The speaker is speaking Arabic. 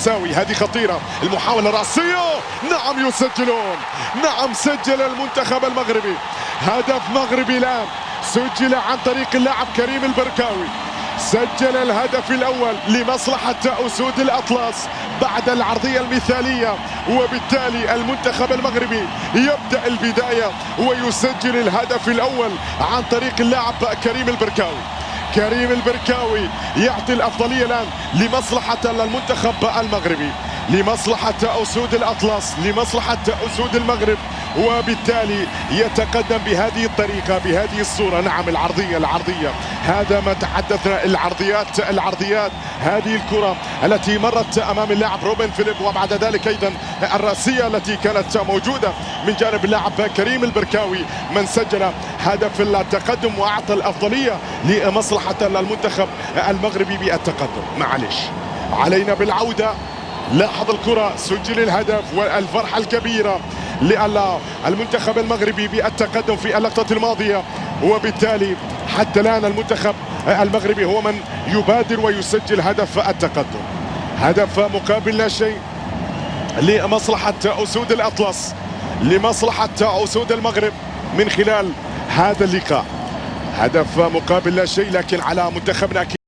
ساوي هذه خطيرة، المحاولة رأسية، نعم يسجلون، نعم سجل المنتخب المغربي هدف مغربي الآن، سجل عن طريق اللاعب كريم البركاوي، سجل الهدف الأول لمصلحة أسود الأطلس بعد العرضية المثالية، وبالتالي المنتخب المغربي يبدأ البداية ويسجل الهدف الأول عن طريق اللاعب كريم البركاوي. كريم البركاوي يعطي الأفضلية الآن لمصلحة المنتخب المغربي، لمصلحة أسود الأطلس، لمصلحة أسود المغرب، وبالتالي يتقدم بهذه الطريقة بهذه الصورة. نعم العرضية هذا ما تحدثنا، العرضيات هذه الكرة التي مرت أمام اللاعب روبن فيليب، وبعد ذلك أيضا الرأسية التي كانت موجودة من جانب اللاعب كريم البركاوي من سجل هدف التقدم وأعطى الأفضلية لمصلحة المنتخب المغربي بالتقدم. معلش علينا بالعودة، لاحظ الكرة، سجل الهدف والفرحة الكبيرة للمنتخب المغربي بالتقدم في اللقطة الماضية، وبالتالي حتى الآن المنتخب المغربي هو من يبادر ويسجل هدف التقدم. هدف مقابل لا شيء لمصلحة أسود الأطلس، لمصلحة أسود المغرب من خلال هذا اللقاء. هدف مقابل لا شيء، لكن على منتخبنا